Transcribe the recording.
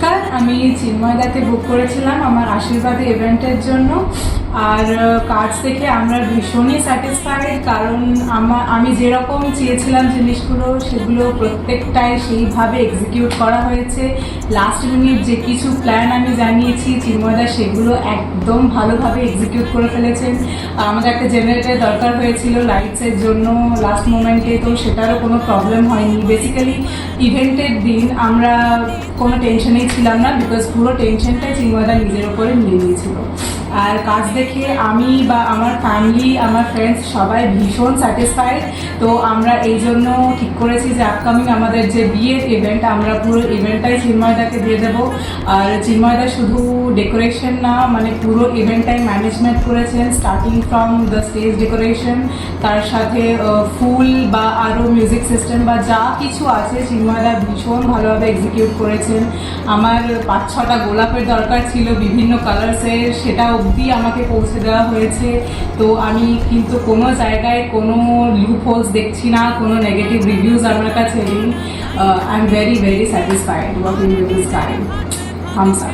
নমস্কার, আমি চিন্ময়দাকে বুক করেছিলাম আমার আশীর্বাদী ইভেন্টের জন্য। আর কাজ দেখে আমরা ভীষণই স্যাটিসফাইড, কারণ আমি যেরকম চেয়েছিলাম জিনিসগুলো সেগুলো প্রত্যেকটাই সেইভাবে এক্সিকিউট করা হয়েছে। লাস্ট মিনিট যে কিছু প্ল্যান আমি জানিয়েছি চিন্ময়দা সেগুলো একদম ভালোভাবে এক্সিকিউট করে ফেলেছেন। আমাদের একটা জেনারেটর দরকার হয়েছিল লাইটসের জন্য লাস্ট মোমেন্টে, তো সেটারও কোনো প্রবলেম হয়নি। বেসিক্যালি ইভেন্টের দিন আমরা কোনো টেনশনেই ছিলাম না, বিকজ পুরো টেনশনটাই চিন্ময়দা নিজের ওপরে নিয়ে নিয়েছিল। আর কাজ দেখে আমি বা আমার ফ্যামিলি, আমার ফ্রেন্ডস সবাই ভীষণ স্যাটিসফাইড। তো আমরা এই জন্য ঠিক করেছি যে আপকামিং আমাদের যে বিয়ের ইভেন্ট, আমরা পুরো ইভেন্টটাই চিন্ময়দাকে দিয়ে দেবো। আর চিন্ময়দা শুধু ডেকোরেশন না, মানে পুরো ইভেন্টটাই ম্যানেজমেন্ট করেছেন, starting from the stage decoration, তার সাথে ফুল বা আরও মিউজিক সিস্টেম বা যা কিছু আছে চিন্ময়দা ভীষণ ভালোভাবে এক্সিকিউট করেছেন। আমার 5-6টা গোলাপের দরকার ছিল বিভিন্ন কালার্সের, সেটা অবধি আমাকে পৌঁছে দেওয়া হয়েছে। তো আমি কিন্তু কোনো জায়গায় কোনো লুপ হোলস দেখছি না, কোনো নেগেটিভ রিভিউজ আমার কাছে নেই। I am very very satisfied working with this guy. Thumbs up.